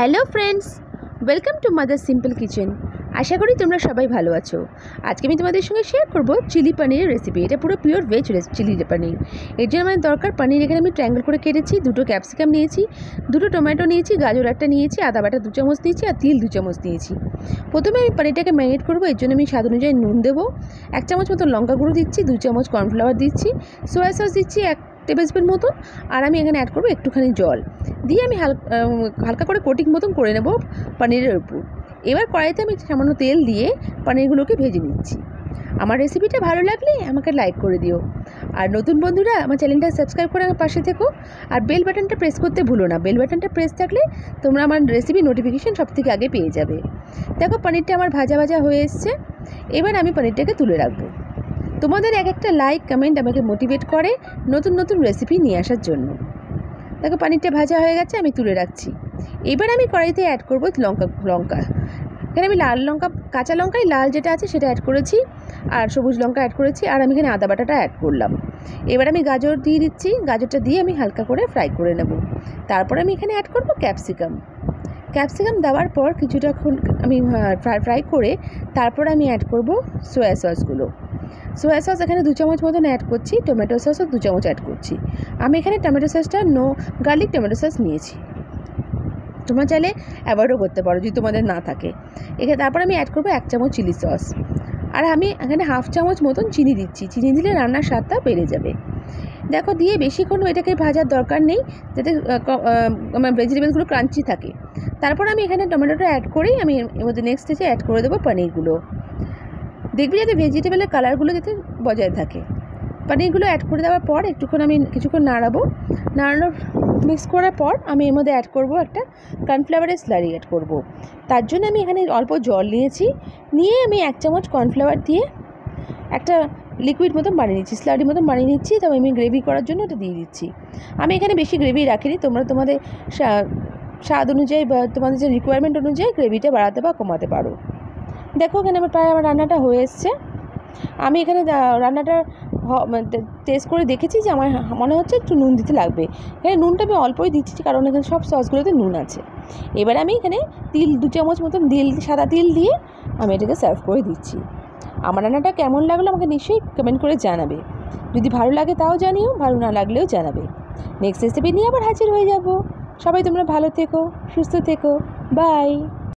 Hello friends, welcome to mother simple kitchen. আশা করি তোমরা সবাই ভালো আছো। আজকে আমি তোমাদের সঙ্গে শেয়ার করব চিলি পনিরের রেসিপি। এটা পুরো পিওর ভেজ চিলি পনির। এর জন্য আমাদের দরকার পনির। এখানে আমি ট্রায়াঙ্গেল করে কেটেছি, 2টো ক্যাপসিকাম নিয়েছি, 2টো টমেটো নিয়েছি, গাজর একটা নিয়েছি, আদা বাটা 2 চামচ নিয়েছি আর তিল 2 চামচ নিয়েছি। প্রথমে আমি পনিরটাকে ম্যারিনেট করবো। এর জন্য আমি স্বাদ অনুযায়ী নুন দেবো, 1 চামচ মতো লঙ্কা গুঁড়ো দিচ্ছি, 2 চামচ কর্নফ্লাওয়ার দিচ্ছি, সোয়া সস দিচ্ছি 1 টেবিল স্পুন মতো, আর আমি এখানে অ্যাড করবো একটুখানি জল দিয়ে আমি হালকা করে কোটিং মতন করে নেব পনিরের উপর। এবার কড়াইতে আমি সামান্য তেল দিয়ে পনিরগুলোকে ভেজে নিচ্ছি। আমার রেসিপিটা ভালো লাগলে আমাকে লাইক করে দিও, আর নতুন বন্ধুরা আমার চ্যানেলটা সাবস্ক্রাইব করে আমার পাশে থেকো, আর বেল বাটনটা প্রেস করতে ভুলো না। বেল বাটনটা প্রেস থাকলে তোমরা আমার রেসিপি নোটিফিকেশান সবথেকে আগে পেয়ে যাবে। দেখো পনিরটা আমার ভাজা ভাজা হয়ে এসছে। এবার আমি পনিরটাকে তুলে রাখবো। তোমাদের এক একটা লাইক কমেন্ট আমাকে মোটিভেট করে নতুন নতুন রেসিপি নিয়ে আসার জন্য। দেখো পনিরটা ভাজা হয়ে গেছে, আমি তুলে রাখছি। এবার আমি কড়াইতে অ্যাড করবো লঙ্কা। এখানে আমি লাল লঙ্কা, কাঁচা লঙ্কায় লাল যেটা আছে সেটা অ্যাড করেছি, আর সবুজ লঙ্কা অ্যাড করেছি, আর আমি এখানে আদা বাটাটা অ্যাড করলাম। এবার আমি গাজর দিয়ে দিচ্ছি। গাজরটা দিয়ে আমি হালকা করে ফ্রাই করে নেব। তারপর আমি এখানে অ্যাড করবো ক্যাপসিকাম দেওয়ার পর কিছুটাক্ষণ আমি ফ্রাই করে তারপর আমি অ্যাড করব সোয়া সসগুলো। সোয়া সস এখানে 2 চামচ মতন অ্যাড করছি, টমেটো সসও 2 চামচ অ্যাড করছি। আমি এখানে টমেটো সসটা নো গার্লিক টমেটো সস নিয়েছি। তোমরা চাইলে অ্যাভয়েডও করতে পারো যদি তোমাদের না থাকে। এখানে তারপর আমি অ্যাড করবো 1 চামচ চিলি সস, আর আমি এখানে 1/2 চামচ মতন চিনি দিচ্ছি। চিনি দিলে রান্নার স্বাদটা বেড়ে যাবে। দেখো দিয়ে বেশিক্ষণ এটাকে ভাজার দরকার নেই, যাতে আমার ভেজিটেবলসগুলো ক্রাঞ্চি থাকে। তারপর আমি এখানে টমেটোটা অ্যাড করেই আমি এর মধ্যে নেক্সট স্টেজে অ্যাড করে দেবো পনিরগুলো। দেখবি যাতে ভেজিটেবলের কালারগুলো যাতে বজায় থাকে। পনিরগুলো অ্যাড করে দেওয়ার পর আমি কিছুক্ষণ নাড়ানোর মিক্স করার পর আমি এর মধ্যে অ্যাড করব একটা কর্নফ্লাওয়ারের স্লারি অ্যাড করব। তার জন্য আমি এখানে অল্প জল নিয়ে আমি 1 চামচ কর্নফ্লাওয়ার দিয়ে একটা লিকুইড মতন বানিয়ে নিচ্ছি, স্লারি মতন বানিয়ে নিচ্ছি। তবে আমি গ্রেভি করার জন্য এটা দিয়ে দিচ্ছি। আমি এখানে বেশি গ্রেভি রাখিনি, তোমরা তোমাদের স্বাদ অনুযায়ী বা তোমাদের যে রিকোয়ারমেন্ট অনুযায়ী গ্রেভিটা বাড়াতে বা কমাতে পারো। দেখো এখানে আমার রান্নাটা হয়ে এসছে। আমি এখানে রান্নাটা টেস্ট করে দেখেছি যে আমার মনে হচ্ছে একটু নুন দিতে লাগবে। এখানে নুনটা আমি অল্পই দিচ্ছি, কারণ এখানে সব সসগুলোতে নুন আছে। এবার আমি এখানে 2 চামচ মতন সাদা তিল দিয়ে আমি এটাকে সার্ভ করে দিচ্ছি। আমার রান্নাটা কেমন লাগলো আমাকে নিশ্চয়ই কমেন্ট করে জানাবে। যদি ভালো লাগে তাও জানিও, ভালো না লাগলেও জানাবে। নেক্সট রেসিপি নিয়ে আবার হাজির হয়ে যাব। সবাই তোমরা ভালো থেকো, সুস্থ থেকো, বাই।